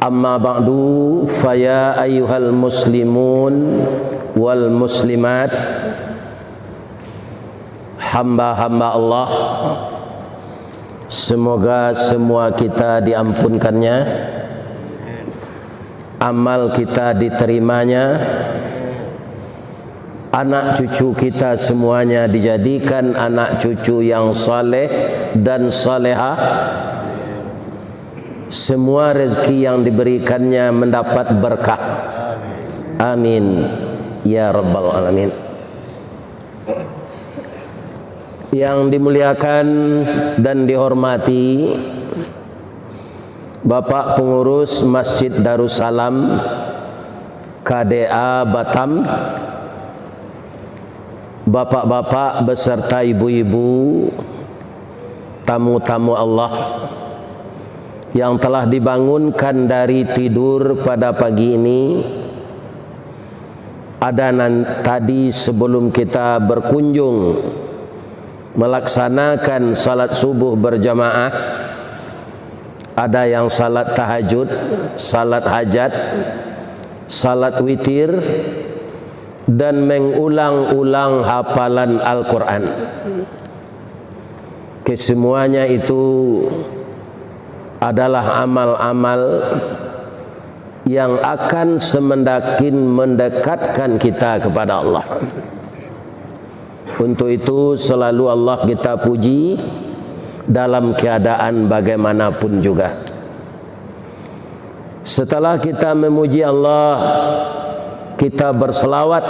Amma ba'du, faya ayyuhal muslimun wal muslimat, hamba-hamba Allah, semoga semua kita diampunkannya, amal kita diterimanya, anak cucu kita semuanya dijadikan anak cucu yang saleh dan salehah. Semua rezeki yang diberikannya mendapat berkah. Amin ya rabbal alamin. Yang dimuliakan dan dihormati Bapak Pengurus Masjid Darussalam KDA Batam, bapak-bapak beserta ibu-ibu, tamu-tamu Allah yang telah dibangunkan dari tidur pada pagi ini. Ada tadi sebelum kita berkunjung melaksanakan salat subuh berjamaah, ada yang salat tahajud, salat hajat, salat witir, dan mengulang-ulang hafalan Al-Quran. Kesemuanya itu adalah amal-amal yang akan semakin mendekatkan kita kepada Allah. Untuk itu selalu Allah kita puji dalam keadaan bagaimanapun juga. Setelah kita memuji Allah, kita berselawat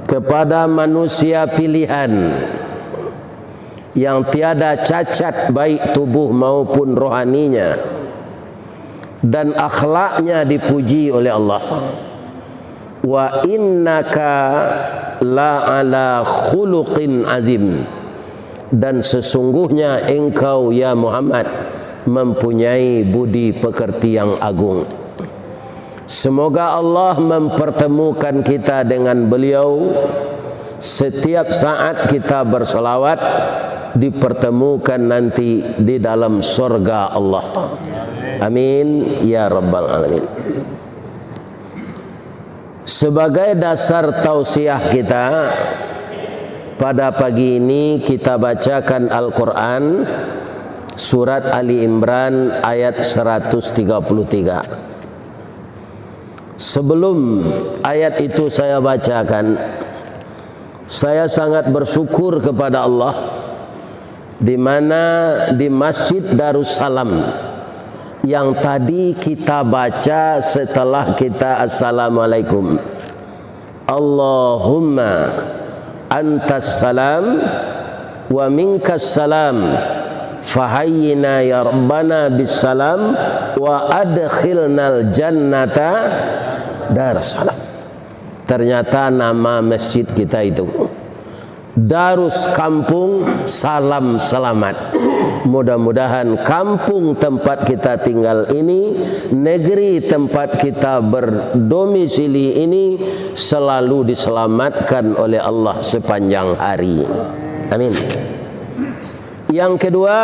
kepada manusia pilihan yang tiada cacat baik tubuh maupun rohaninya, dan akhlaknya dipuji oleh Allah. Wa innaka la ala khuluqin azim, dan sesungguhnya engkau ya Muhammad mempunyai budi pekerti yang agung. Semoga Allah mempertemukan kita dengan beliau. Setiap saat kita berselawat dipertemukan nanti di dalam surga Allah. Amin ya rabbal alamin. Sebagai dasar tausiah kita, pada pagi ini kita bacakan Al-Quran surat Ali Imran ayat 133. Sebelum ayat itu saya bacakan, saya sangat bersyukur kepada Allah di mana di Masjid Darussalam yang tadi kita baca setelah kita assalamualaikum, Allahumma antas salam wa minkas salam fahayyina ya rabbana bis salam wa adkhilnal jannata Darussalam. Ternyata nama masjid kita itu Darus, kampung, salam, selamat. Mudah-mudahan kampung tempat kita tinggal ini, negeri tempat kita berdomisili ini selalu diselamatkan oleh Allah sepanjang hari. Amin. Yang kedua,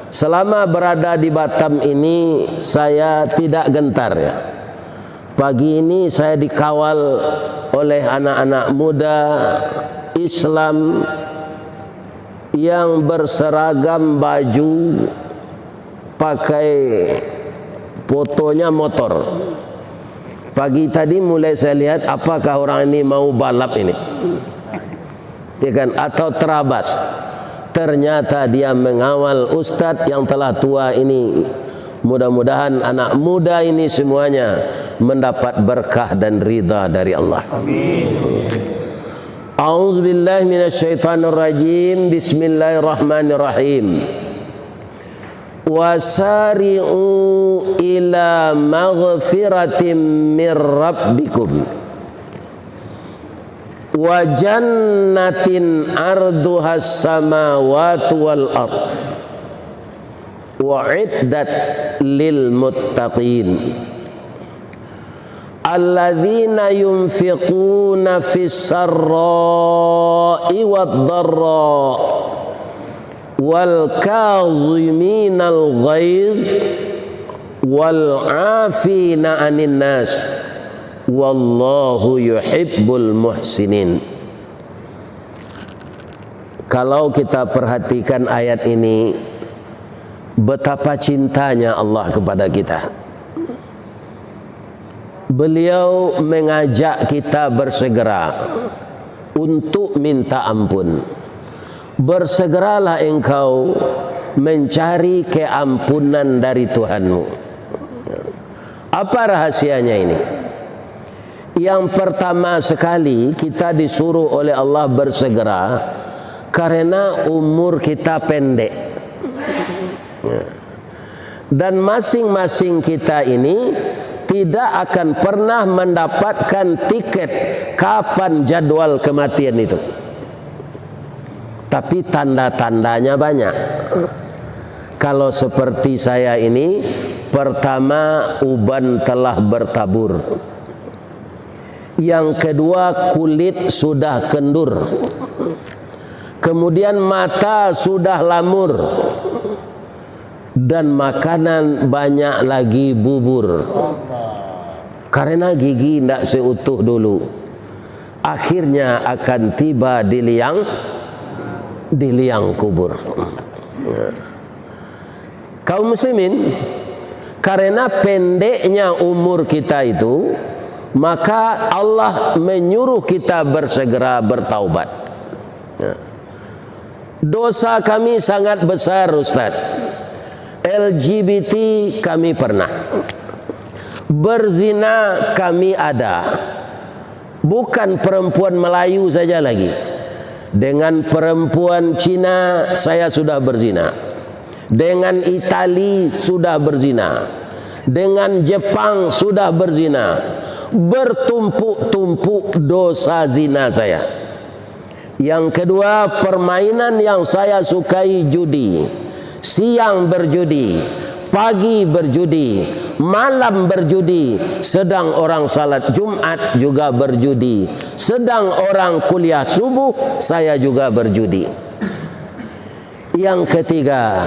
selama berada di Batam ini saya tidak gentar ya. Pagi ini saya dikawal oleh anak-anak muda Islam yang berseragam baju, pakai fotonya motor. Pagi tadi mulai saya lihat apakah orang ini mau balap ini, ya kan, atau terabas. Ternyata dia mengawal ustadz yang telah tua ini. Mudah-mudahan anak muda ini semuanya mendapat berkah dan ridha dari Allah. Amin. A'udzubillahi minasyaitonirrajim. Bismillahirrahmanirrahim. Wasari'u ila maghfiratin mir rabbikum wa jannatin arduhas samawati wal ard wa'iddat lil muttaqin alladzina yunfiquna fis sarra'i wad dharra wal kaziminal ghaiz wal 'afina 'anin nas wallahu yuhibbul muhsinin. Kalau kita perhatikan ayat ini, betapa cintanya Allah kepada kita. Beliau mengajak kita bersegera untuk minta ampun. Bersegeralah engkau mencari keampunan dari Tuhanmu. Apa rahasianya ini? Yang pertama sekali, kita disuruh oleh Allah bersegera karena umur kita pendek. Dan masing-masing kita ini tidak akan pernah mendapatkan tiket kapan jadwal kematian itu. Tapi tanda-tandanya banyak. Kalau seperti saya ini, pertama uban telah bertabur. Yang kedua kulit sudah kendur. Kemudian mata sudah lamur. Dan makanan banyak lagi bubur. Karena gigi tidak seutuh dulu. Akhirnya akan tiba di liang kubur. Kaum muslimin, karena pendeknya umur kita itu, maka Allah menyuruh kita bersegera bertaubat. Dosa kami sangat besar, Ustaz. LGBT kami pernah. Berzina kami ada. Bukan perempuan Melayu saja lagi. Dengan perempuan Cina saya sudah berzina. Dengan Itali sudah berzina. Dengan Jepang sudah berzina. Bertumpuk-tumpuk dosa zina saya. Yang kedua, permainan yang saya sukai judi. Siang berjudi, pagi berjudi, malam berjudi. Sedang orang salat Jumat juga berjudi. Sedang orang kuliah subuh, saya juga berjudi. Yang ketiga,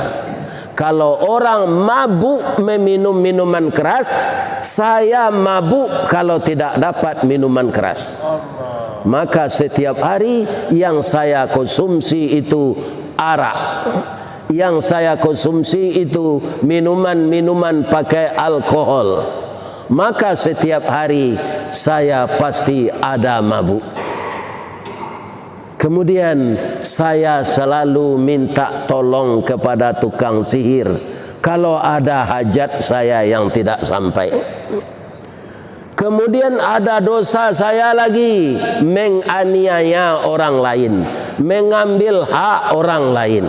kalau orang mabuk meminum minuman keras, saya mabuk kalau tidak dapat minuman keras. Maka setiap hari yang saya konsumsi itu arak. Yang saya konsumsi itu minuman-minuman pakai alkohol. Maka setiap hari saya pasti ada mabuk. Kemudian saya selalu minta tolong kepada tukang sihir kalau ada hajat saya yang tidak sampai. Kemudian ada dosa saya lagi, menganiaya orang lain, mengambil hak orang lain.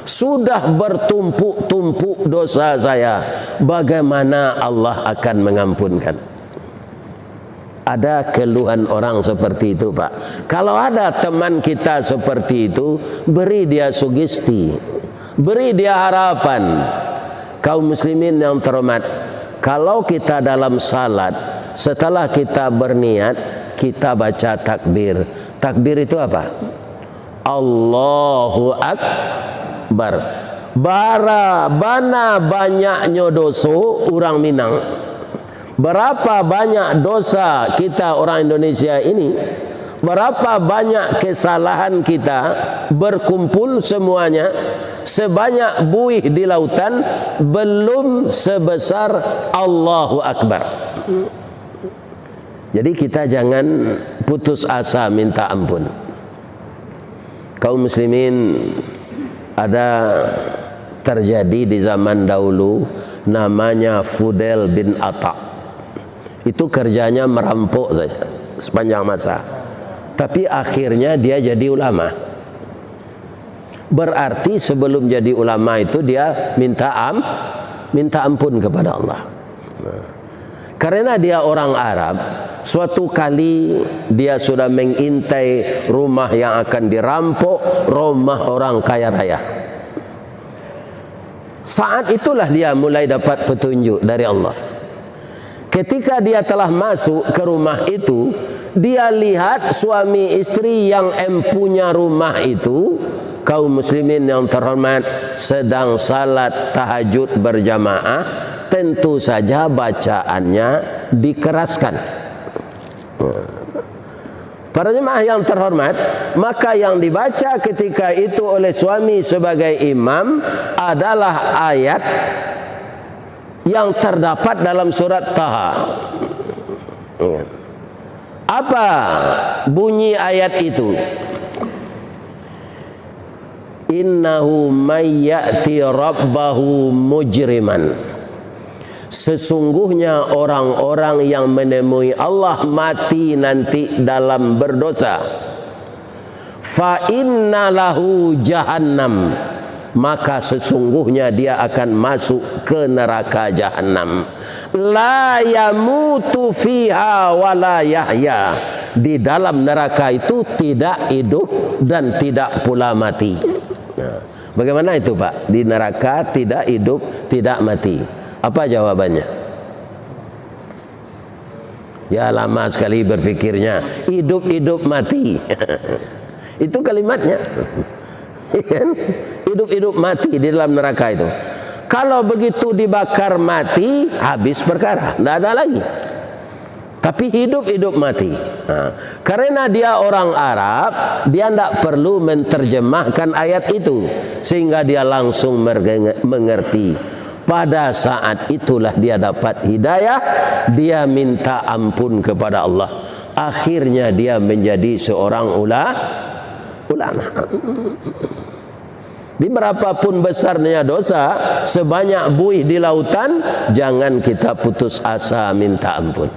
Sudah bertumpuk-tumpuk dosa saya. Bagaimana Allah akan mengampunkan? Ada keluhan orang seperti itu, Pak. Kalau ada teman kita seperti itu, beri dia sugesti, beri dia harapan. Kaum muslimin yang terhormat, kalau kita dalam salat, setelah kita berniat, kita baca takbir. Takbir itu apa? Allahu Akbar. Bana banyaknya dosa orang Minang. Berapa banyak dosa kita orang Indonesia ini, berapa banyak kesalahan kita berkumpul semuanya, sebanyak buih di lautan, belum sebesar Allahu Akbar. Jadi kita jangan putus asa minta ampun. Kaum muslimin, ada terjadi di zaman dahulu namanya Fudel bin Atta. Itu kerjanya merampok saja sepanjang masa. Tapi akhirnya dia jadi ulama. Berarti sebelum jadi ulama itu dia minta ampun kepada Allah. Karena dia orang Arab, suatu kali dia sudah mengintai rumah yang akan dirampok, rumah orang kaya raya. Saat itulah dia mulai dapat petunjuk dari Allah. Ketika dia telah masuk ke rumah itu, dia lihat suami istri yang empunya rumah itu kaum muslimin yang terhormat sedang salat tahajud berjamaah, tentu saja bacaannya dikeraskan. Para jemaah yang terhormat, maka yang dibaca ketika itu oleh suami sebagai imam adalah ayat yang terdapat dalam surat Taha. Apa bunyi ayat itu? Innahu may ya'ti rabbahu mujriman. Sesungguhnya orang-orang yang menemui Allah mati nanti dalam berdosa, fa inna lahu jahannam, maka sesungguhnya dia akan masuk ke neraka jahanam. La yamutu fiha wa la yahya. Di dalam neraka itu tidak hidup dan tidak pula mati. Nah, bagaimana itu Pak? Di neraka tidak hidup, tidak mati. Apa jawabannya? Ya lama sekali berpikirnya. Hidup-hidup mati. Itu kalimatnya. Hidup-hidup mati di dalam neraka itu. Kalau begitu dibakar mati, habis perkara, tidak ada lagi. Tapi hidup-hidup mati. Nah, karena dia orang Arab, dia tidak perlu menerjemahkan ayat itu, sehingga dia langsung mengerti. Pada saat itulah dia dapat hidayah, dia minta ampun kepada Allah. Akhirnya dia menjadi seorang ulama. Di berapapun besarnya dosa, sebanyak buih di lautan, jangan kita putus asa minta ampun.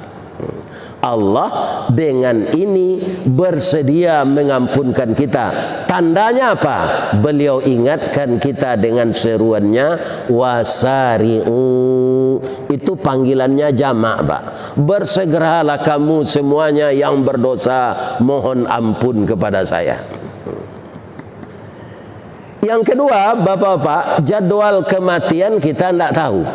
Allah dengan ini bersedia mengampunkan kita. Tandanya apa? Beliau ingatkan kita dengan seruannya wasari'u. Itu panggilannya jamak, Pak. Bersegeralah kamu semuanya yang berdosa, mohon ampun kepada saya. Yang kedua, Bapak-bapak, jadwal kematian kita tidak tahu.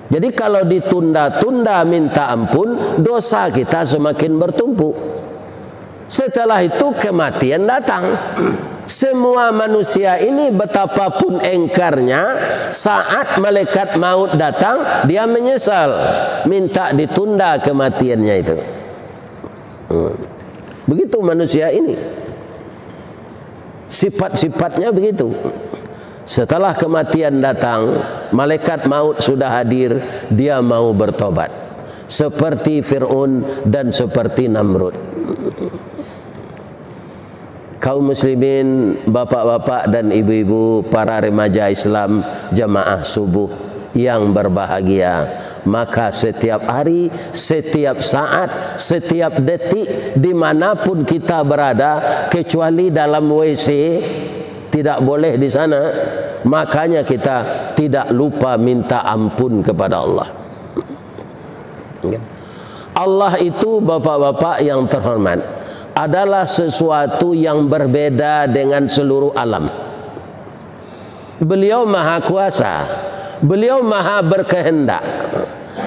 Jadi kalau ditunda-tunda minta ampun, dosa kita semakin bertumpuk. Setelah itu kematian datang. Semua manusia ini betapapun engkarnya, saat malaikat maut datang, dia menyesal, minta ditunda kematiannya itu. Begitu manusia ini. Sifat-sifatnya begitu. Setelah kematian datang, malaikat maut sudah hadir, dia mau bertobat. Seperti Fir'aun dan seperti Namrud. Kaum muslimin, bapak-bapak dan ibu-ibu, para remaja Islam, jamaah subuh yang berbahagia, maka setiap hari, setiap saat, setiap detik, dimanapun kita berada, kecuali dalam WC, tidak boleh di sana, makanya kita tidak lupa minta ampun kepada Allah. Allah itu, bapak-bapak yang terhormat, adalah sesuatu yang berbeda dengan seluruh alam. Beliau maha kuasa, beliau maha berkehendak.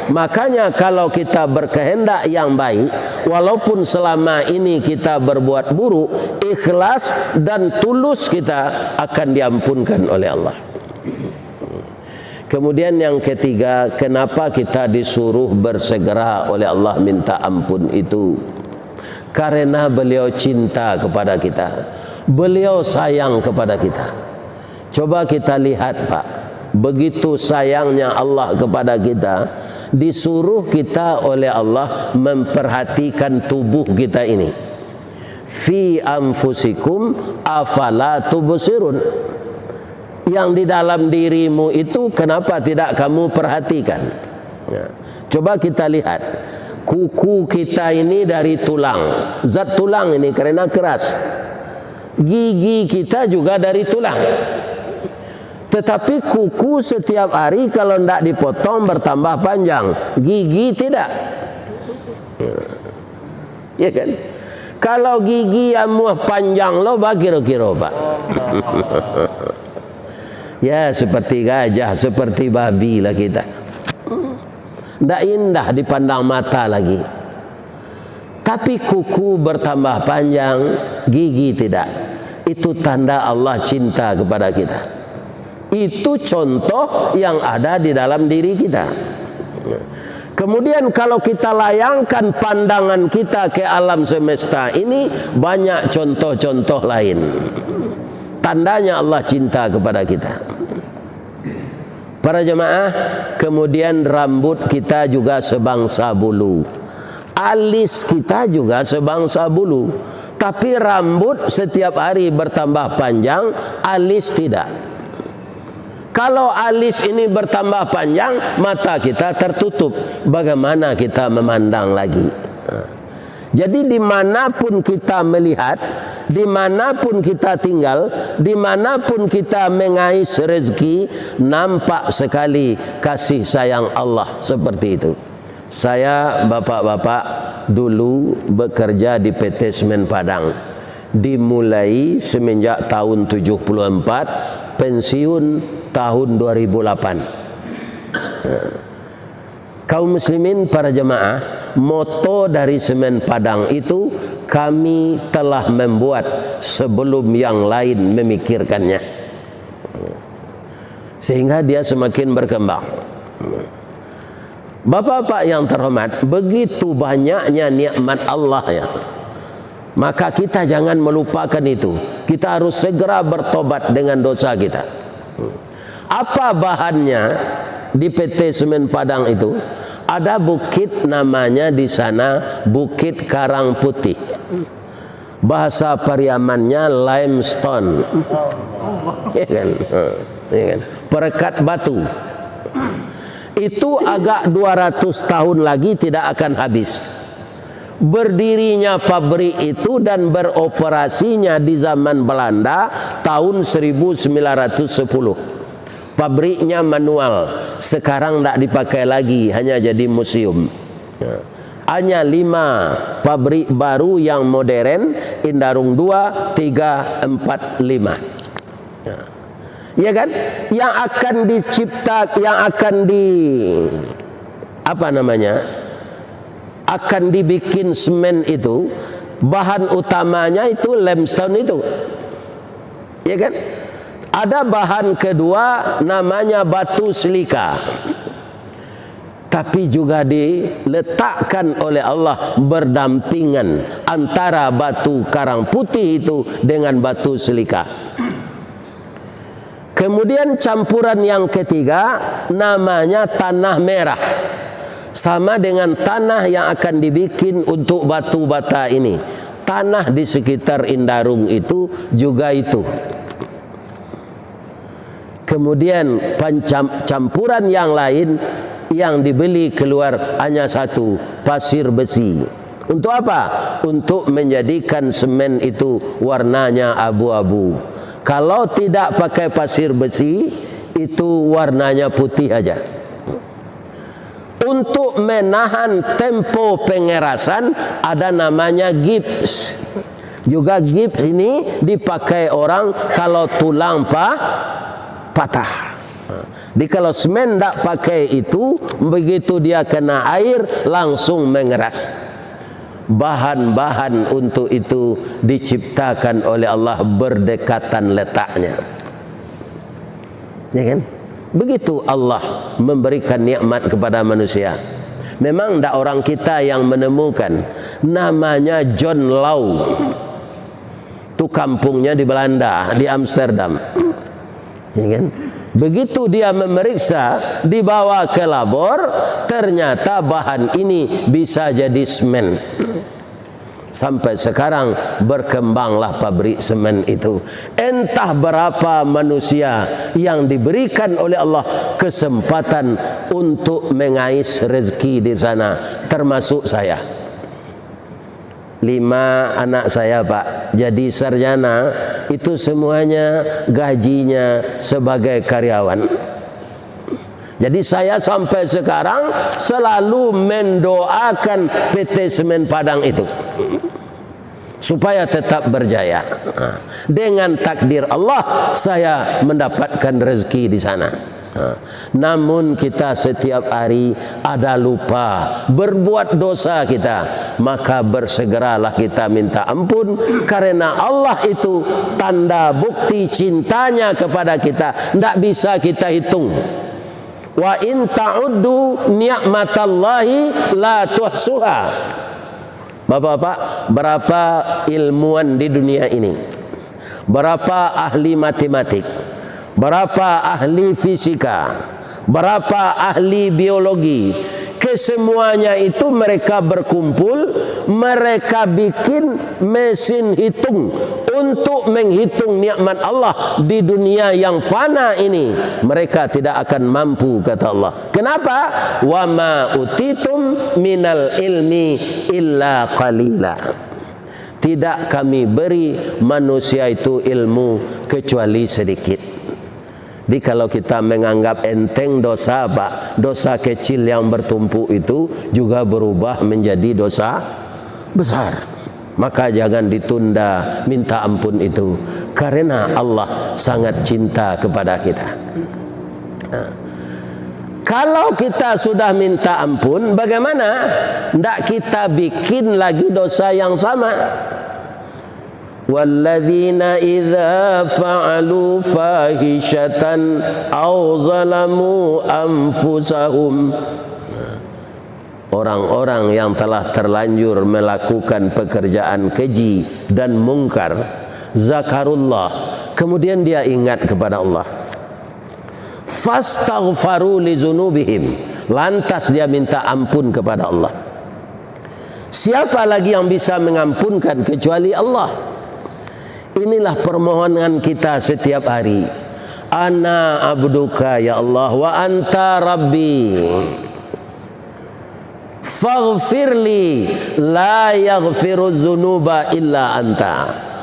Makanya kalau kita berkehendak yang baik, walaupun selama ini kita berbuat buruk, ikhlas dan tulus kita akan diampunkan oleh Allah. Kemudian yang ketiga, kenapa kita disuruh bersegera oleh Allah minta ampun itu? Karena beliau cinta kepada kita, beliau sayang kepada kita. Coba kita lihat, Pak, begitu sayangnya Allah kepada kita, disuruh kita oleh Allah memperhatikan tubuh kita ini. Fi anfusikum afala tubsirun. Yang di dalam dirimu itu kenapa tidak kamu perhatikan? Nah, coba kita lihat. Kuku kita ini dari tulang, zat tulang ini karena keras. Gigi kita juga dari tulang. Tetapi kuku setiap hari kalau tidak dipotong bertambah panjang, gigi tidak. Ya kan? Kalau gigi yang panjang lo kira-kira, Pak. Ya seperti gajah, seperti babi lah kita. Tidak indah dipandang mata lagi. Tapi kuku bertambah panjang, gigi tidak. itu tanda Allah cinta kepada kita. Itu contoh yang ada di dalam diri kita. Kemudian kalau kita layangkan pandangan kita ke alam semesta ini, banyak contoh-contoh lain. Tandanya Allah cinta kepada kita. Para jemaah, kemudian rambut kita juga sebangsa bulu. Alis kita juga sebangsa bulu. Tapi rambut setiap hari bertambah panjang, alis tidak. Kalau alis ini bertambah panjang, mata kita tertutup. Bagaimana kita memandang lagi? Jadi dimanapun kita melihat, dimanapun kita tinggal, dimanapun kita mengais rezeki, nampak sekali kasih sayang Allah seperti itu. Saya bapak-bapak dulu bekerja di PT Semen Padang. Dimulai semenjak tahun 74, pensiun tahun 2008. Kaum muslimin para jemaah, moto dari Semen Padang itu kami telah membuat sebelum yang lain memikirkannya, sehingga dia semakin berkembang. Bapak-bapak yang terhormat, begitu banyaknya nikmat Allah ya, maka kita jangan melupakan itu. Kita harus segera bertobat dengan dosa kita. Apa bahannya di PT Semen Padang itu? Ada bukit namanya di sana Bukit Karang Putih. Bahasa Pariamannya limestone. Ya kan? Ya kan? Perekat batu. Itu agak 200 tahun lagi tidak akan habis. Berdirinya pabrik itu dan beroperasinya di zaman Belanda tahun 1910. Pabriknya manual, sekarang tidak dipakai lagi, hanya jadi museum. Hanya 5 pabrik baru yang modern, Indarung 2, 3, 4, 5. Ya kan? Yang akan dicipta, yang akan akan dibikin semen itu, bahan utamanya itu limestone itu. Ya kan? Ada bahan kedua namanya batu silika. Tapi juga diletakkan oleh Allah berdampingan antara batu karang putih itu dengan batu silika. Kemudian campuran yang ketiga namanya tanah merah. Sama dengan tanah yang akan dibikin untuk batu bata ini. Tanah di sekitar Indarung itu juga itu. Kemudian campuran yang lain yang dibeli keluar hanya satu, pasir besi. Untuk apa? Untuk menjadikan semen itu warnanya abu-abu. Kalau tidak pakai pasir besi, itu warnanya putih aja. Untuk menahan tempo pengerasan ada namanya gips. Juga gips ini dipakai orang kalau tulang patah. Jadi kalau semen tidak pakai itu, begitu dia kena air langsung mengeras. Bahan-bahan untuk itu diciptakan oleh Allah berdekatan letaknya. Ya kan? Begitu Allah memberikan nikmat kepada manusia. Memang tidak orang kita yang menemukan. Namanya John Law. Itu kampungnya di Belanda, di Amsterdam. Ya kan? Begitu dia memeriksa, dibawa ke labor, ternyata bahan ini bisa jadi semen. Sampai sekarang berkembanglah pabrik semen itu. Entah berapa manusia yang diberikan oleh Allah kesempatan untuk mengais rezeki di sana, termasuk saya. 5 anak saya Pak jadi sarjana, itu semuanya gajinya sebagai karyawan. Jadi saya sampai sekarang selalu mendoakan PT Semen Padang itu supaya tetap berjaya. Dengan takdir Allah saya mendapatkan rezeki di sana. Namun kita setiap hari ada lupa, berbuat dosa kita, maka bersegeralah kita minta ampun, karena Allah itu tanda bukti cintanya kepada kita, tidak bisa kita hitung. Wa in ta'uddu ni'matallahi la tuhsuha. Bapak-bapak, berapa ilmuwan di dunia ini, berapa ahli matematik, berapa ahli fisika, berapa ahli biologi, kesemuanya itu mereka berkumpul, mereka bikin mesin hitung untuk menghitung nikmat Allah di dunia yang fana ini. Mereka tidak akan mampu, kata Allah. Kenapa? Wa ma utitum minal ilmi illa qalila. Tidak kami beri manusia itu ilmu kecuali sedikit. Jadi kalau kita menganggap enteng dosa, Pak, dosa kecil yang bertumpuk itu juga berubah menjadi dosa besar. Maka jangan ditunda minta ampun itu, karena Allah sangat cinta kepada kita. Kalau kita sudah minta ampun, bagaimana? Tidak kita bikin lagi dosa yang sama. Walladzina idza fa'alu fahishatan aw zalamu anfusahum. Orang-orang yang telah terlanjur melakukan pekerjaan keji dan mungkar, zakarullah, kemudian dia ingat kepada Allah, fastaghfaru li dzunubihim, lantas dia minta ampun kepada Allah. Siapa lagi yang bisa mengampunkan kecuali Allah? Inilah permohonan kita setiap hari. Ana abduka ya Allah wa anta rabbi faghfirli la yaghfiru dzunuba illa anta.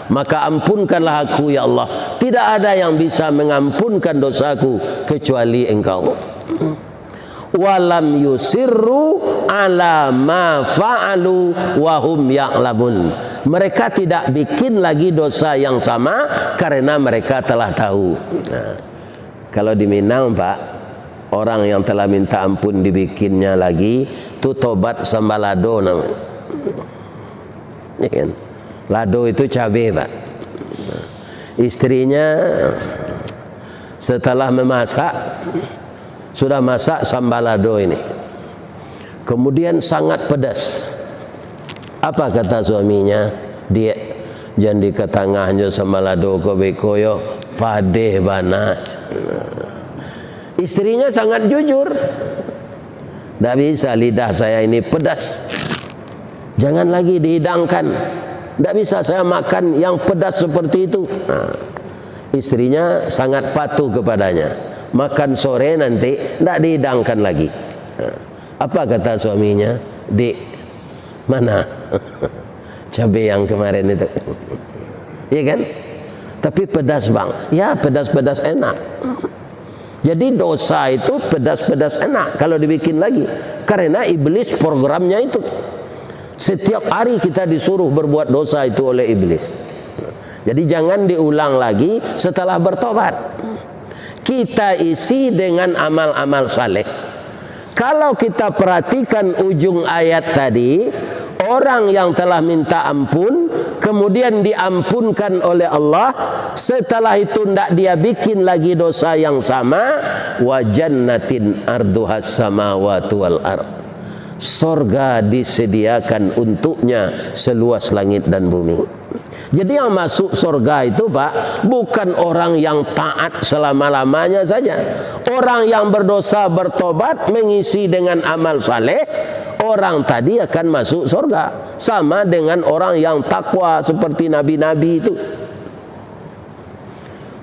Maka ampunkanlah aku ya Allah, tidak ada yang bisa mengampunkan dosaku kecuali Engkau. Walam yusirru ala ma fa'alu wa hum ya'lamun. Mereka tidak bikin lagi dosa yang sama karena mereka telah tahu. Nah, kalau di Minang, Pak, orang yang telah minta ampun dibikinnya lagi, itu tobat sama lado namanya. Ya kan? Lado itu cabai, Pak. Nah, istrinya setelah memasak, sudah masak sambal lado ini, kemudian sangat pedas. Apa kata suaminya? Dia jandi ke tengahnya sambal lado ko bekoyo padeh banat. Istrinya sangat jujur, tidak bisa, lidah saya ini pedas, jangan lagi dihidangkan, tidak bisa saya makan yang pedas seperti itu. Nah, istrinya sangat patuh kepadanya. Makan sore nanti tidak dihidangkan lagi. Apa kata suaminya? Dek, mana cabai yang kemarin itu? Iya kan? Tapi pedas, Bang. Ya, pedas-pedas enak. Jadi dosa itu pedas-pedas enak kalau dibikin lagi, karena iblis programnya itu. Setiap hari kita disuruh berbuat dosa itu oleh iblis. Jadi jangan diulang lagi setelah bertobat. Kita isi dengan amal-amal saleh. Kalau kita perhatikan ujung ayat tadi, orang yang telah minta ampun kemudian diampunkan oleh Allah, setelah itu tidak dia bikin lagi dosa yang sama, wa jannatin arduhas samawati wal ard. Surga disediakan untuknya seluas langit dan bumi. Jadi yang masuk surga itu, Pak, bukan orang yang taat selama-lamanya saja. Orang yang berdosa bertobat mengisi dengan amal saleh, orang tadi akan masuk surga. Sama dengan orang yang takwa seperti nabi-nabi itu.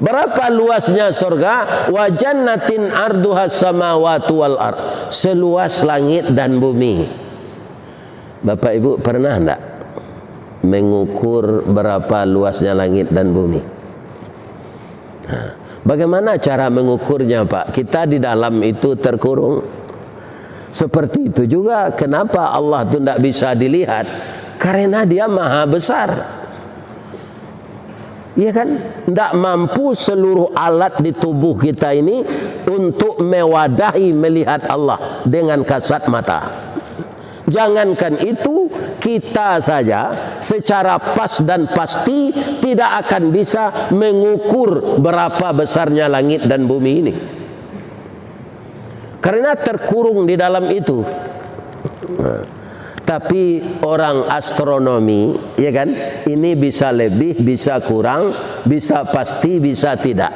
Berapa luasnya surga? Wa jannatin arduhas samawati wal ard. Seluas langit dan bumi. Bapak Ibu pernah enggak mengukur berapa luasnya langit dan bumi? Nah, bagaimana cara mengukurnya, Pak? Kita di dalam itu terkurung. Seperti itu juga kenapa Allah itu tidak bisa dilihat? Karena dia maha besar. Iya kan? Tidak mampu seluruh alat di tubuh kita ini untuk mewadahi melihat Allah dengan kasat mata. Jangankan itu, kita saja secara pas dan pasti tidak akan bisa mengukur berapa besarnya langit dan bumi ini. Karena terkurung di dalam itu. Tapi orang astronomi, ya kan, ini bisa lebih, bisa kurang, bisa pasti, bisa tidak.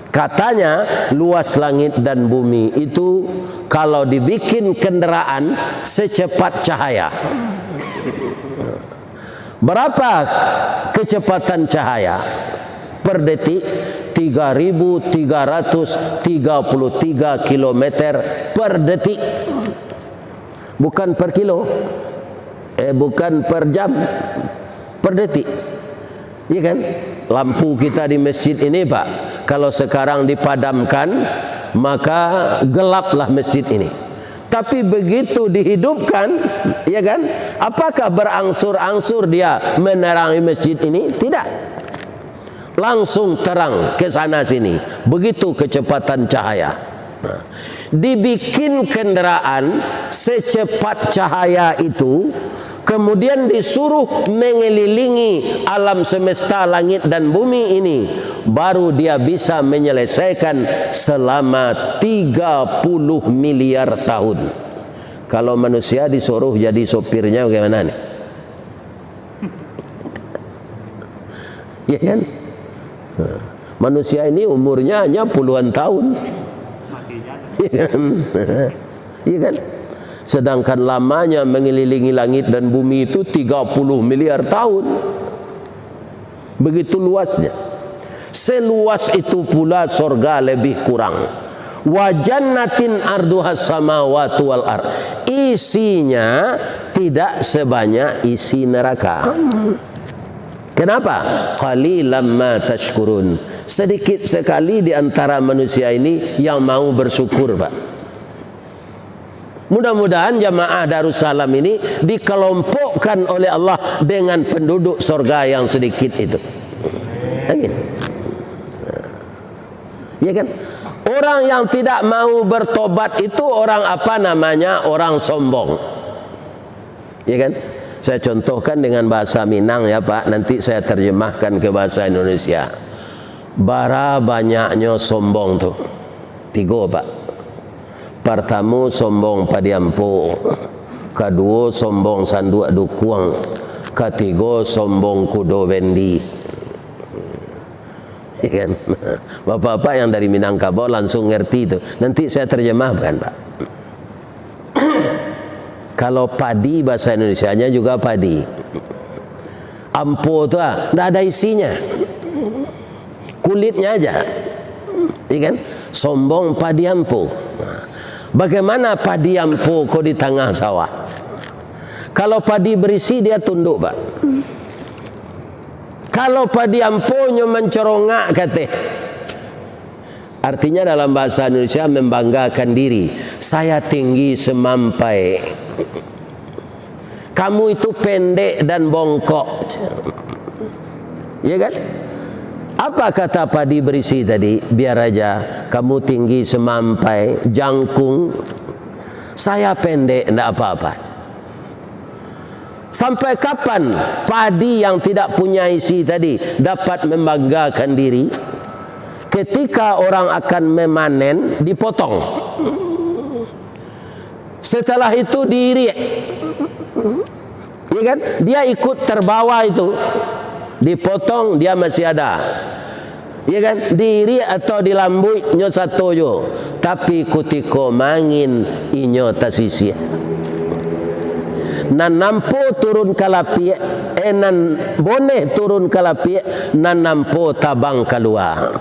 Katanya luas langit dan bumi itu kalau dibikin kendaraan secepat cahaya. Berapa kecepatan cahaya per detik? 3.333 km per detik. Bukan per kilo, bukan per jam, per detik. Iya kan? Lampu kita di masjid ini, Pak, kalau sekarang dipadamkan maka gelaplah masjid ini. Tapi begitu dihidupkan, ya kan? Apakah berangsur-angsur dia menerangi masjid ini? Tidak. Langsung terang ke sana sini. Begitu kecepatan cahaya. Dibikin kendaraan secepat cahaya itu, kemudian disuruh mengelilingi alam semesta langit dan bumi ini, baru dia bisa menyelesaikan selama 30 miliar tahun. Kalau manusia disuruh jadi sopirnya bagaimana nih? Ya kan? Manusia ini umurnya hanya puluhan tahun. Iya kan? Sedangkan lamanya mengelilingi langit dan bumi itu 30 miliar tahun. Begitu luasnya. Seluas itu pula sorga lebih kurang. Wa jannatin arduhas samawati wal ard. Isinya tidak sebanyak isi neraka. Kenapa? Qalilan ma tashkurun. Sedikit sekali di antara manusia ini yang mau bersyukur, Pak. Mudah-mudahan jamaah Darussalam ini dikelompokkan oleh Allah dengan penduduk surga yang sedikit itu. Amin. Ya kan? Orang yang tidak mau bertobat itu orang apa namanya? Orang sombong. Ya kan? Saya contohkan dengan bahasa Minang ya Pak, nanti saya terjemahkan ke bahasa Indonesia. Bara banyaknya sombong tuh. 3 Pak. Pertama sombong padiampo, kedua sombong sanduk dukuang, ketiga sombong kudo wendi. Ya kan? Bapak-bapak yang dari Minangkabau langsung ngerti itu. Nanti saya terjemahkan Pak. Kalau padi bahasa Indonesianya juga padi. Ampo itu tidak ada isinya, kulitnya aja. Iya kan? Sombong padi ampo. Bagaimana padi ampo kok di tengah sawah? Kalau padi berisi dia tunduk Pak. Kalau padi amponyo mencorongak kate. Artinya dalam bahasa Indonesia membanggakan diri. Saya tinggi semampai. Kamu itu pendek dan bongkok. Ya kan? Apa kata padi berisi tadi? Biar aja. Kamu tinggi semampai, jangkung. Saya pendek, tidak apa-apa. Sampai kapan padi yang tidak punya isi tadi dapat membanggakan diri? Ketika orang akan memanen, dipotong. Setelah itu diirik. Ya kan? Dia ikut terbawa itu. Dipotong, dia masih ada. Ya kan? Diirik atau dilambui, nyo satu jo. Tapi kutiko mangin, inyo tasisi. Nan nampo turun kalapi, nan boneh turun kalapi, nan nampo tabang keluar.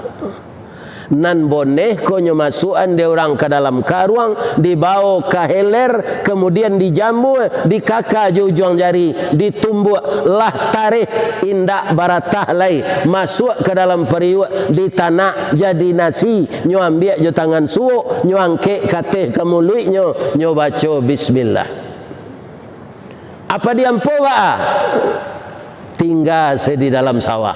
Nan boneh konyo masukan dia orang ke dalam karuang, dibawa ke heler, kemudian dijamu, dikaka ujung jari, ditumbuk lah tarikh indak baratah lai, masuk ke dalam periuk, ditanah jadi nasi, nyo ambil jo tangan suuk, nyo angke kateh ke mulut nyo baca bismillah. Apa dia empo Tinggal di dalam sawah.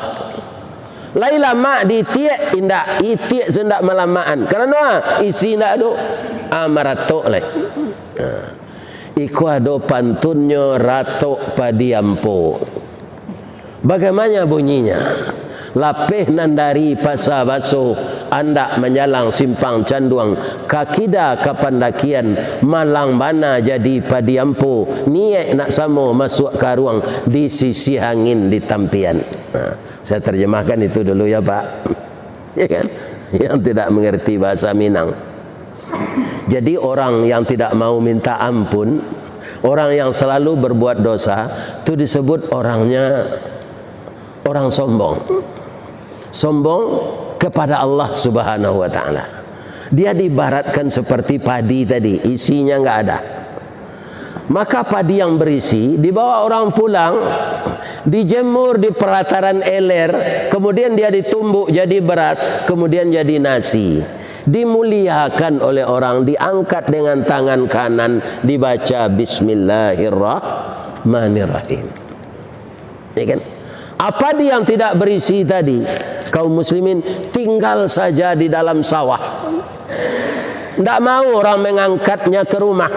Lai lama di tiek indak itiek sendak malamaan. Karena isi ndak do amaratok le. Iku ado pantunnya ratok padiampo. Bagaimana bunyinya? Lapih nandari pasa baso andak menjalang simpang canduang kakida kapandakian malang bana jadi padiampo niek nak samo masuk karuang di sisi angin di tampian. Saya terjemahkan itu dulu ya Pak. Ya kan? Yang tidak mengerti bahasa Minang. Jadi orang yang tidak mau minta ampun, orang yang selalu berbuat dosa, itu disebut orangnya orang sombong. Sombong kepada Allah Subhanahu wa taala. Dia diibaratkan seperti padi tadi, isinya enggak ada. Maka padi yang berisi dibawa orang pulang, dijemur di pelataran eler, kemudian dia ditumbuk jadi beras, kemudian jadi nasi. Dimuliakan oleh orang, diangkat dengan tangan kanan, dibaca Bismillahirrahmanirrahim. Ya kan? Apa dia yang tidak berisi tadi? Kaum muslimin tinggal saja di dalam sawah. Tidak mau orang mengangkatnya ke rumah.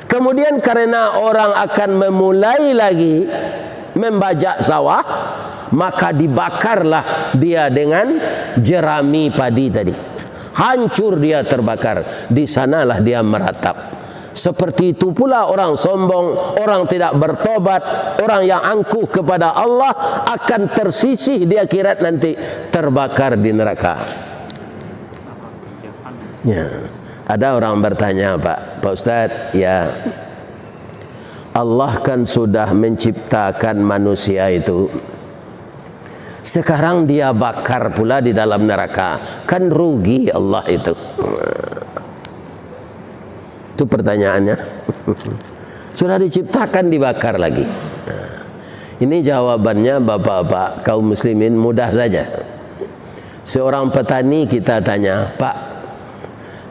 Kemudian karena orang akan memulai lagi membajak sawah, maka dibakarlah dia dengan jerami padi tadi. Hancur dia terbakar. Di sanalah dia meratap. Seperti itu pula orang sombong, orang tidak bertobat, orang yang angkuh kepada Allah akan tersisih di akhirat nanti, terbakar di neraka. Ya. Ada orang bertanya, Pak Ustadz, ya Allah kan sudah menciptakan manusia itu, sekarang dia bakar pula di dalam neraka, kan rugi Allah itu. Itu pertanyaannya. Sudah diciptakan dibakar lagi. Ini jawabannya bapak-bapak kaum muslimin mudah saja. Seorang petani kita tanya, Pak,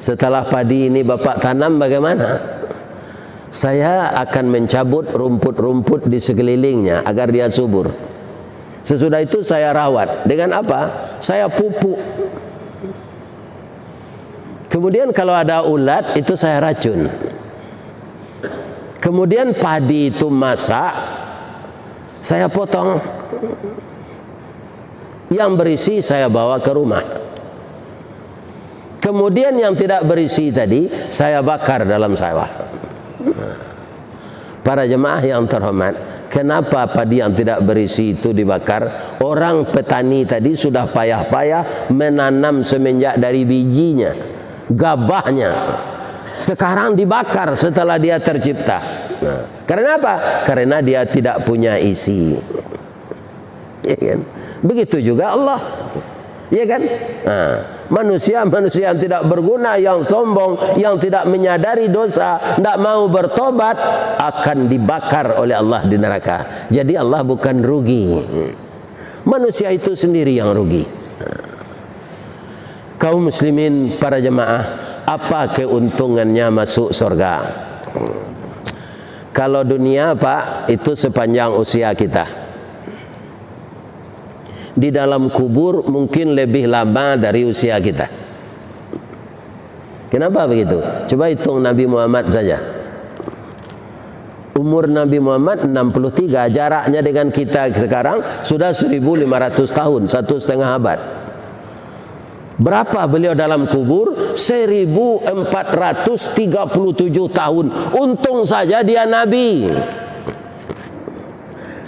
setelah padi ini bapak tanam bagaimana? Saya akan mencabut rumput-rumput di sekelilingnya agar dia subur. Sesudah itu saya rawat. Dengan apa? Saya pupuk. Kemudian kalau ada ulat itu saya racun. Kemudian padi itu masak, saya potong. Yang berisi saya bawa ke rumah. Kemudian yang tidak berisi tadi saya bakar dalam sawah. Para jemaah yang terhormat, kenapa padi yang tidak berisi itu dibakar? Orang petani tadi sudah payah-payah menanam semenjak dari bijinya, gabahnya, sekarang dibakar setelah dia tercipta. Karena apa? Karena dia tidak punya isi. Ya kan? Begitu juga Allah. Ya kan? Manusia-manusia yang tidak berguna, yang sombong, yang tidak menyadari dosa, tidak mau bertobat, akan dibakar oleh Allah di neraka. Jadi Allah bukan rugi, manusia itu sendiri yang rugi. Kaum muslimin, para jemaah, apa keuntungannya masuk surga? Kalau dunia, Pak, itu sepanjang usia kita. Di dalam kubur mungkin lebih lama dari usia kita. Kenapa begitu? Coba hitung Nabi Muhammad saja. Umur Nabi Muhammad 63, jaraknya dengan kita sekarang sudah 1500 tahun, 1,5 abad. Berapa beliau dalam kubur? 1437 tahun. Untung saja dia Nabi.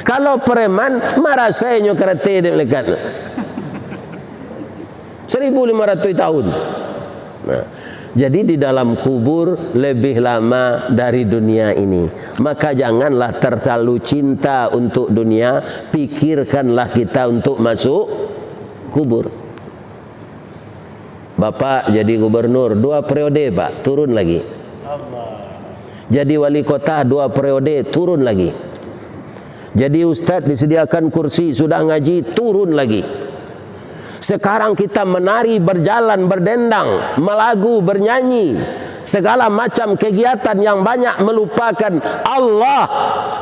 Kalau preman marah saya nyokrate dia melekat 1500 tahun. Nah, jadi di dalam kubur lebih lama dari dunia ini. Maka janganlah terlalu cinta untuk dunia, pikirkanlah kita untuk masuk kubur. Bapak jadi gubernur 2 periode, Pak, turun lagi. Jadi wali kota 2 periode, turun lagi. Jadi ustaz disediakan kursi, sudah ngaji, turun lagi. Sekarang kita menari, berjalan, berdendang, melagu, bernyanyi. segala macam kegiatan yang banyak melupakan Allah,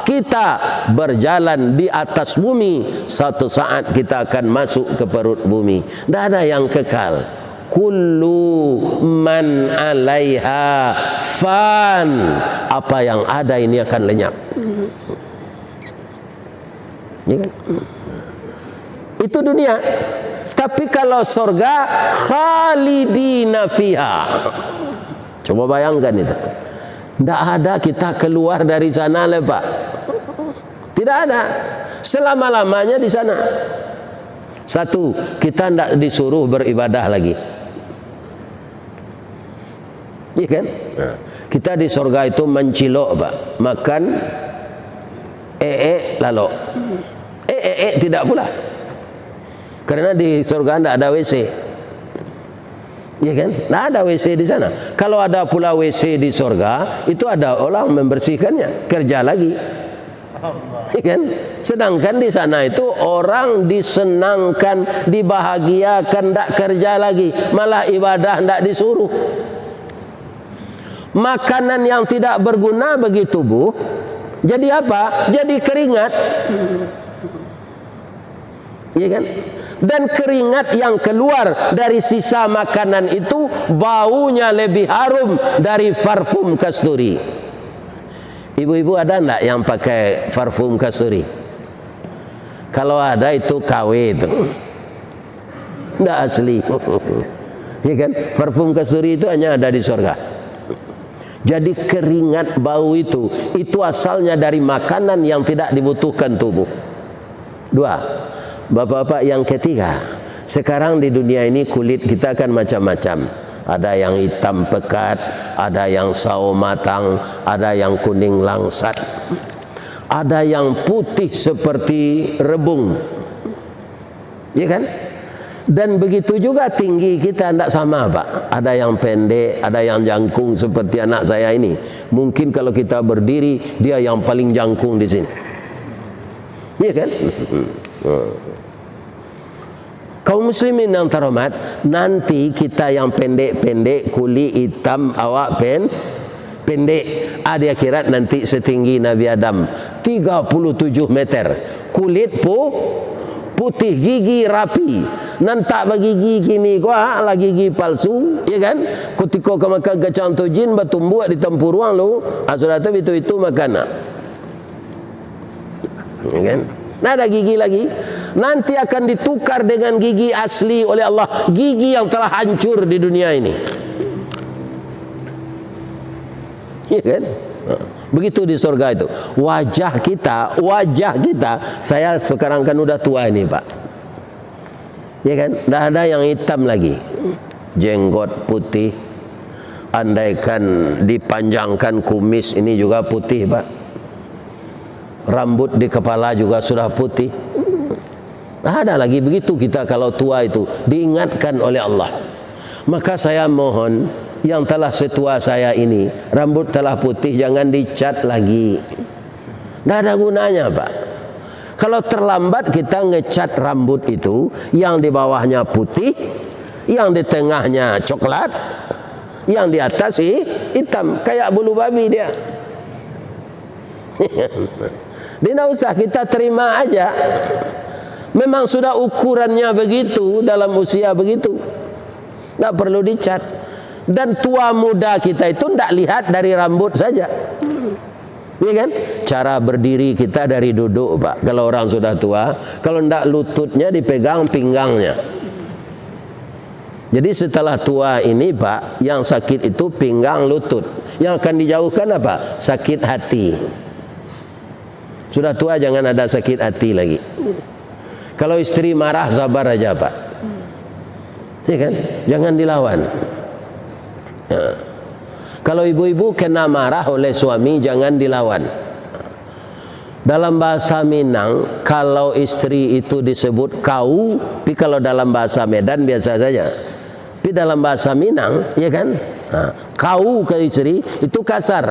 kita berjalan di atas bumi, satu saat kita akan masuk ke perut bumi. Tidak ada yang kekal. Kullu man alaiha fan, apa yang ada ini akan lenyap. Ya kan? Itu dunia. Tapi kalau surga, khalidina fiha. Coba bayangkan itu. Tidak ada kita keluar dari sana, Pak. Tidak ada. Selama-lamanya di sana. Satu, kita tidak disuruh beribadah lagi. Iya kan? Nah, kita di surga itu mencilok, Pak. Makan lalu. Tidak pula. Karena di surga tidak ada WC. Ya kan? Tidak ada WC di sana. Kalau ada pula WC di surga, itu ada orang membersihkannya, kerja lagi. Ya kan? Sedangkan di sana itu orang disenangkan, dibahagiakan, tidak kerja lagi, malah ibadah tidak disuruh. Makanan yang tidak berguna bagi tubuh, jadi apa? Jadi keringat. Ya kan? Dan keringat yang keluar dari sisa makanan itu baunya lebih harum dari parfum kasturi. Ibu-ibu ada enggak yang pakai parfum kasturi? Kalau ada itu KW itu. Enggak asli. Ya kan? Parfum kasturi itu hanya ada di surga. Jadi keringat bau itu asalnya dari makanan yang tidak dibutuhkan tubuh. Dua. Bapak-bapak yang ketiga, sekarang di dunia ini kulit kita kan macam-macam. Ada yang hitam pekat, ada yang sawo matang, ada yang kuning langsat, ada yang putih seperti rebung. Ya kan? Dan begitu juga tinggi kita tidak sama, Pak. Ada yang pendek, ada yang jangkung seperti anak saya ini. Mungkin kalau kita berdiri, dia yang paling jangkung di sini. Iya kan? Kaum muslimin yang terhormat, nanti kita yang pendek-pendek, kulit hitam, awak pendek, di akhirat nanti setinggi Nabi Adam 37 meter, kulit putih, gigi rapi, nantak bagi gigi ni gua lah gigi palsu, ya kan? Ketika kau makan kacang tojin bertumbuh di tempuruang lu, sudah tahu itu makan, ya kan? Nah, ada gigi lagi, nanti akan ditukar dengan gigi asli oleh Allah, gigi yang telah hancur di dunia ini, ya kan? Begitu di surga itu. Wajah kita, saya sekarang kan udah tua ini, Pak. Ya kan? Tidak ada yang hitam lagi. Jenggot putih. Andaikan dipanjangkan kumis ini juga putih, Pak. Rambut di kepala juga sudah putih. Tidak ada lagi. Begitu kita kalau tua itu diingatkan oleh Allah. Maka saya mohon, yang telah setua saya ini, rambut telah putih, jangan dicat lagi. Tidak ada gunanya, Pak. Kalau terlambat kita ngecat rambut itu, yang di bawahnya putih, yang di tengahnya coklat, yang di atas hitam, kayak bulu babi dia. Tidak usah, kita terima aja. Memang sudah ukurannya begitu, dalam usia begitu, tidak perlu dicat. Dan tua muda kita itu tidak lihat dari rambut saja, ya kan? Cara berdiri kita dari duduk, Pak. Kalau orang sudah tua, kalau tidak lututnya dipegang pinggangnya. Jadi setelah tua ini, Pak, yang sakit itu pinggang, lutut. Yang akan dijauhkan apa? Sakit hati. Sudah tua jangan ada sakit hati lagi. Kalau istri marah, sabar aja, Pak. Ya kan? Jangan dilawan. Ya. Kalau ibu-ibu kena marah oleh suami, jangan dilawan. Dalam bahasa Minang, kalau istri itu disebut kau, tapi kalau dalam bahasa Medan biasa saja. Tapi dalam bahasa Minang, ya kan, kau ke istri itu kasar.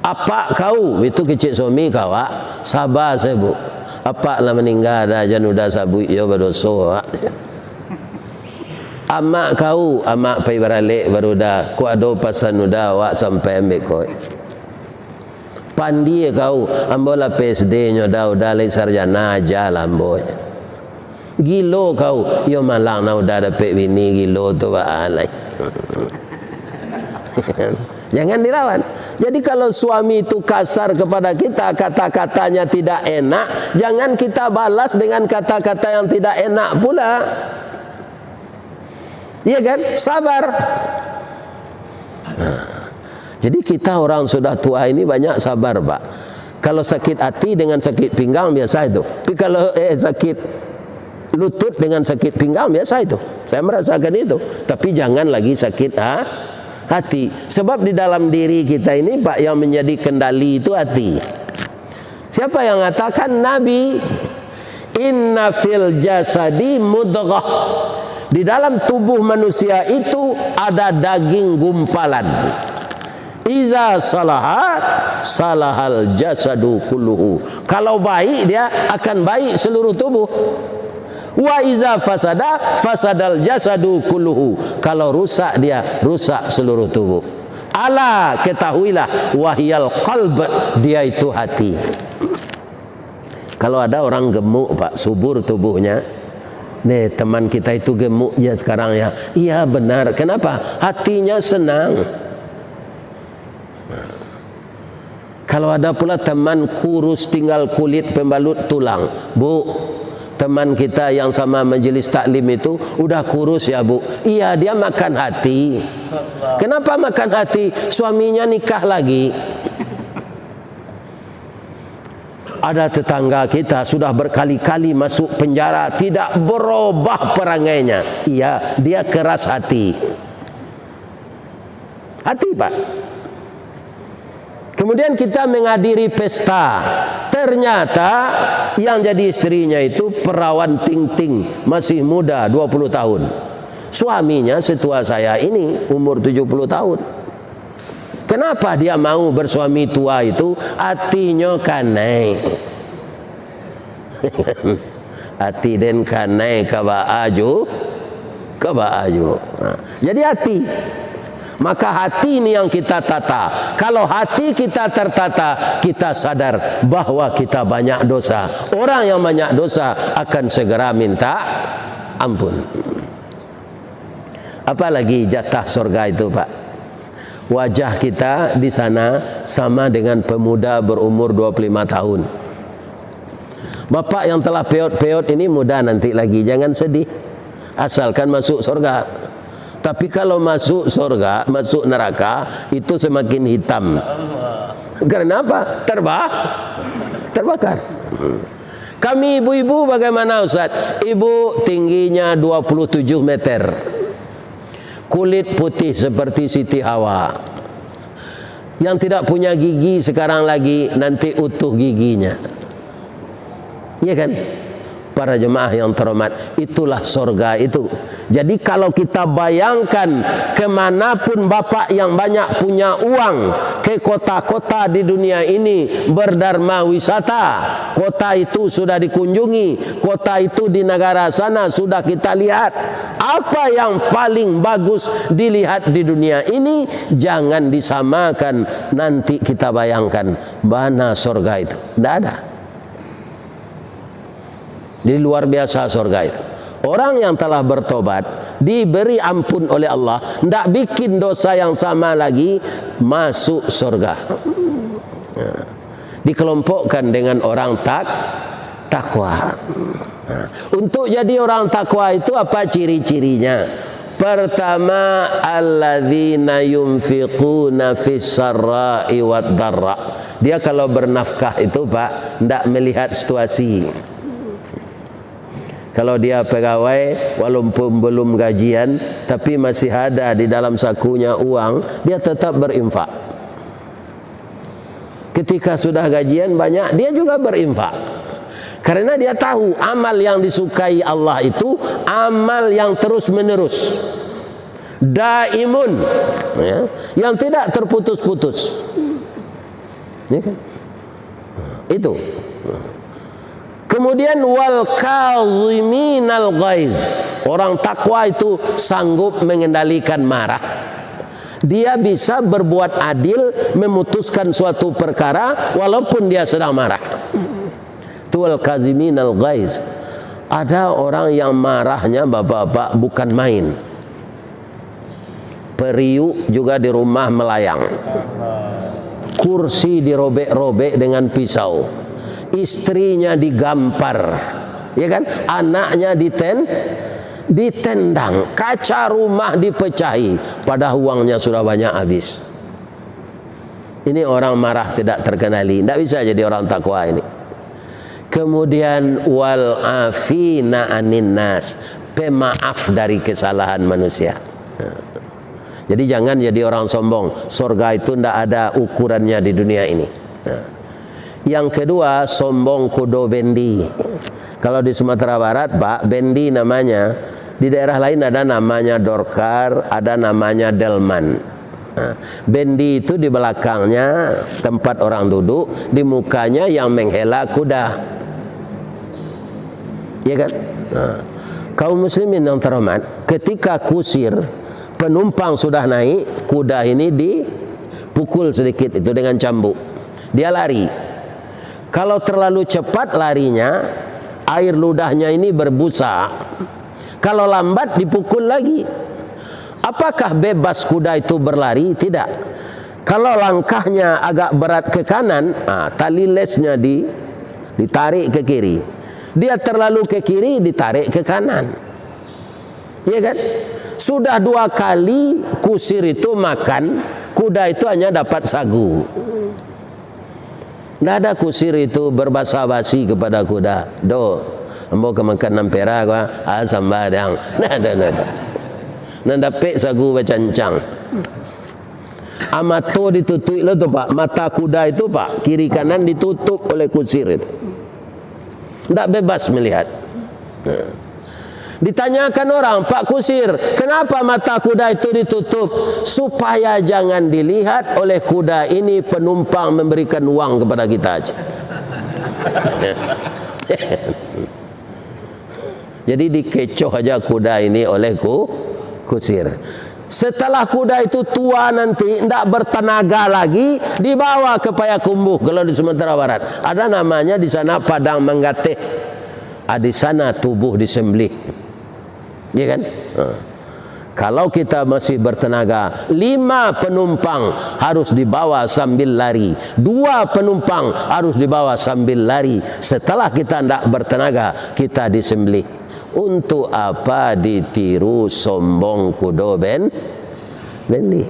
Apa kau itu kecil suami kawa, sabar sebu. Apa lah meninggal ada januda sabu yo berdosa. amak kau, amak pai baralik baru dah, ku ado pasan udah awak sampai ambil koi. Pandi kau, ambola PSD nyo dah udah lagi sarjana aja lamboy. Gilo kau, yo malang na udah dapat bini gilo tu alai. Jangan dilawan. Jadi kalau suami itu kasar kepada kita, kata-katanya tidak enak, jangan kita balas dengan kata-kata yang tidak enak pula. Iya kan? Sabar. Jadi kita orang sudah tua ini banyak sabar, Pak. Kalau sakit hati dengan sakit pinggang biasa itu. Tapi kalau sakit lutut dengan sakit pinggang biasa itu. Saya merasakan itu. Tapi jangan lagi sakit hati. Sebab di dalam diri kita ini, Pak, yang menjadi kendali itu hati. Siapa yang mengatakan? Nabi. Inna fil jasadi mudghah. Di dalam tubuh manusia itu ada daging gumpalan. Iza salahat salahal jasadu kulluhu. Kalau baik dia akan baik seluruh tubuh. Wa iza fasada fasadal jasadu kulluhu. Kalau rusak dia rusak seluruh tubuh. Ala, ketahuilah, wahyal qalb, dia itu hati. Kalau ada orang gemuk, Pak, subur tubuhnya, nih teman kita itu gemuk ya sekarang ya. Iya benar. Kenapa? Hatinya senang. Kalau ada pula teman kurus tinggal kulit pembalut tulang, Bu, teman kita yang sama majelis taklim itu udah kurus ya, Bu. Iya, dia makan hati. Kenapa makan hati? Suaminya nikah lagi. Ada tetangga kita sudah berkali-kali masuk penjara, tidak berubah perangainya. Iya, dia keras hati. Hati, Pak. Kemudian kita menghadiri pesta. Ternyata yang jadi istrinya itu perawan ting-ting, masih muda, 20 tahun. Suaminya setua saya ini, umur 70 tahun. Kenapa dia mau bersuami tua itu? Hatinya kanai. Hati den kanai kaba aju. Nah, jadi hati. Maka hati ini yang kita tata. Kalau hati kita tertata, kita sadar bahwa kita banyak dosa. Orang yang banyak dosa akan segera minta ampun. Apalagi jatah surga itu, Pak. Wajah kita di sana sama dengan pemuda berumur 25 tahun. Bapak yang telah peot-peot ini muda nanti lagi, jangan sedih. Asalkan masuk surga. Tapi kalau masuk surga, masuk neraka, itu semakin hitam. Karena apa? Terbakar. Kami ibu-ibu bagaimana, Ustaz? Ibu tingginya 27 meter. Kulit putih seperti Siti Hawa. Yang tidak punya gigi sekarang lagi, nanti utuh giginya. Iya kan? Para jemaah yang terhormat, itulah surga itu. Jadi kalau kita bayangkan kemanapun bapak yang banyak punya uang, ke kota-kota di dunia ini berdharma wisata, kota itu sudah dikunjungi, kota itu di negara sana sudah kita lihat. Apa yang paling bagus dilihat di dunia ini, jangan disamakan. Nanti kita bayangkan mana surga itu. Tidak ada. Di luar biasa surga itu. Orang yang telah bertobat, diberi ampun oleh Allah, tidak bikin dosa yang sama lagi, masuk surga. Dikelompokkan dengan orang takwa. Untuk jadi orang takwa itu apa ciri-cirinya? Pertama, alladzina yunfiquna fis sarra'i wad dharra. Dia kalau bernafkah itu, Pak, tidak melihat situasi. Kalau dia pegawai, walaupun belum gajian, tapi masih ada di dalam sakunya uang, dia tetap berinfak. Ketika sudah gajian banyak, dia juga berinfak. Karena dia tahu amal yang disukai Allah itu amal yang terus menerus, daimun, ya, yang tidak terputus-putus. Ya kan? Itu. Kemudian wal kaziminal ghaiz, Orang takwa itu sanggup mengendalikan marah. Dia bisa berbuat adil, memutuskan suatu perkara walaupun dia sedang marah. Tual kazimin al ghaiz. Ada orang yang marahnya bapak-bapak bukan main. Periuk juga di rumah melayang. Kursi dirobek-robek dengan pisau. Istrinya digampar, ya kan? Anaknya ditendang, kaca rumah dipecahi, padahal uangnya sudah banyak habis. Ini orang marah tidak terkenali, tidak bisa jadi orang takwa ini. Kemudian wal afina anin nas, pemaaf dari kesalahan manusia. Jadi jangan jadi orang sombong. Surga itu tidak ada ukurannya di dunia ini. Yang kedua, sombong kudo bendi. Kalau di Sumatera Barat, Pak, bendi namanya. Di daerah lain ada namanya Dorkar, ada namanya Delman. Bendi itu di belakangnya tempat orang duduk, di mukanya yang menghela kuda. Ya kan? Kaum muslimin yang terhormat, ketika kusir penumpang sudah naik, kuda ini dipukul sedikit itu dengan cambuk. Dia lari. Kalau terlalu cepat larinya, air ludahnya ini berbusa. Kalau lambat dipukul lagi. Apakah bebas kuda itu berlari? Tidak. Kalau langkahnya agak berat ke kanan, tali lesnya ditarik ke kiri. Dia terlalu ke kiri, ditarik ke kanan. Ya kan? Sudah 2 kali kusir itu makan, kuda itu hanya dapat sagu. Tidak ada kusir itu berbasa-basi kepada kuda. Do, ambo kemakan nampera gua, asam badang. Nada. Nanda pek sagu bacancang. Amato ditutup lo tu Pak, mata kuda itu Pak, kiri kanan ditutup oleh kusir itu. Tidak bebas melihat. Ditanyakan orang, Pak Kusir, kenapa mata kuda itu ditutup? Supaya jangan dilihat oleh kuda ini penumpang memberikan uang kepada kita aja. Jadi dikecoh aja kuda ini oleh kusir. Setelah kuda itu tua nanti, tidak bertenaga lagi, dibawa ke Payakumbuh. Kalau di Sumatera Barat ada namanya di sana Padang Manggateh. Di sana tubuh disembelih. Ya kan? Kalau kita masih bertenaga, 5 penumpang harus dibawa sambil lari, 2 penumpang harus dibawa sambil lari. Setelah kita tidak bertenaga, kita disembelih. Untuk apa ditiru sombong kudo bendi?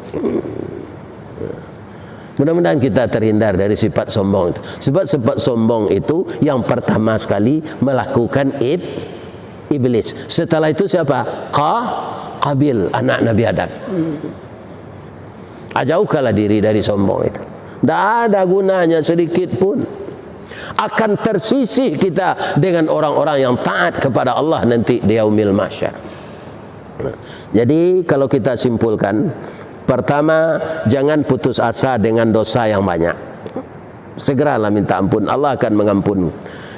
Mudah-mudahan kita terhindar dari sifat sombong itu. Sebab sifat sombong itu yang pertama sekali melakukan iblis. Setelah itu siapa? Qabil, anak Nabi Adam. Jauhkanlah diri dari sombong itu. Tidak ada gunanya sedikit pun. Akan tersisih kita dengan orang-orang yang taat kepada Allah nanti di yaumil mahsyar. Jadi kalau kita simpulkan, pertama, jangan putus asa dengan dosa yang banyak. Segeralah minta ampun, Allah akan mengampuni.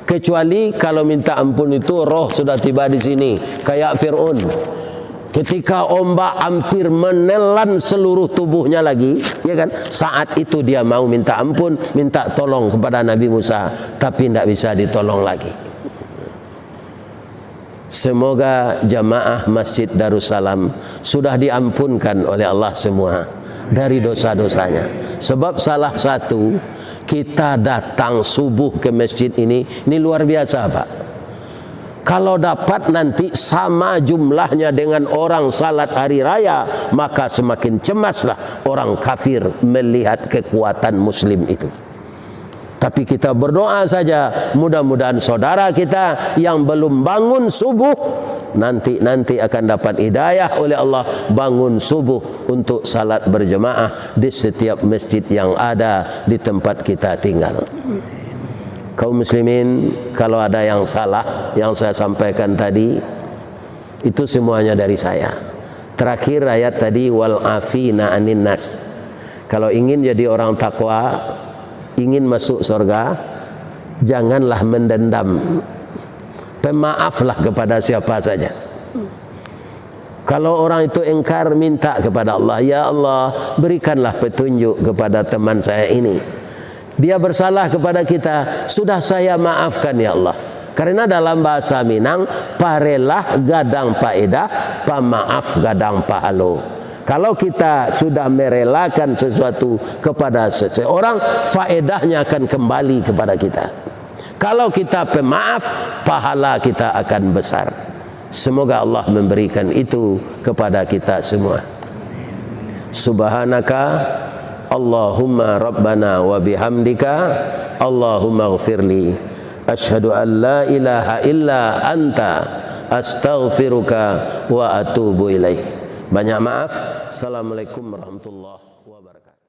Kecuali kalau minta ampun itu roh sudah tiba di sini, kayak Fir'aun. Ketika ombak hampir menelan seluruh tubuhnya lagi, ya kan? Saat itu dia mau minta ampun, minta tolong kepada Nabi Musa, tapi tidak bisa ditolong lagi. Semoga jamaah Masjid Darussalam sudah diampunkan oleh Allah semua dari dosa-dosanya. Sebab salah satu, kita datang subuh ke masjid ini luar biasa Pak. Kalau dapat nanti sama jumlahnya dengan orang salat hari raya, maka semakin cemaslah orang kafir melihat kekuatan muslim itu. Tapi kita berdoa saja, mudah-mudahan saudara kita yang belum bangun subuh nanti akan dapat hidayah oleh Allah bangun subuh untuk salat berjemaah di setiap masjid yang ada di tempat kita tinggal. Kaum muslimin, kalau ada yang salah yang saya sampaikan tadi, itu semuanya dari saya. Terakhir ayat tadi, wal afina anin nas. Kalau ingin jadi orang takwa, ingin masuk surga, janganlah mendendam. Pemaaflah kepada siapa saja. Kalau orang itu ingkar, minta kepada Allah, ya Allah berikanlah petunjuk kepada teman saya ini. Dia bersalah kepada kita, sudah saya maafkan ya Allah. Karena dalam bahasa Minang, parelah gadang paedah, pamaaf gadang pahalo. Kalau kita sudah merelakan sesuatu kepada seseorang, faedahnya akan kembali kepada kita. Kalau kita pemaaf, pahala kita akan besar. Semoga Allah memberikan itu kepada kita semua. Subhanaka Allahumma Rabbana wa bihamdika Allahumma ghafirli. Ashhadu an la ilaha illa anta astaghfiruka wa atubu ilaih. Banyak maaf. Assalamualaikum warahmatullahi wabarakatuh.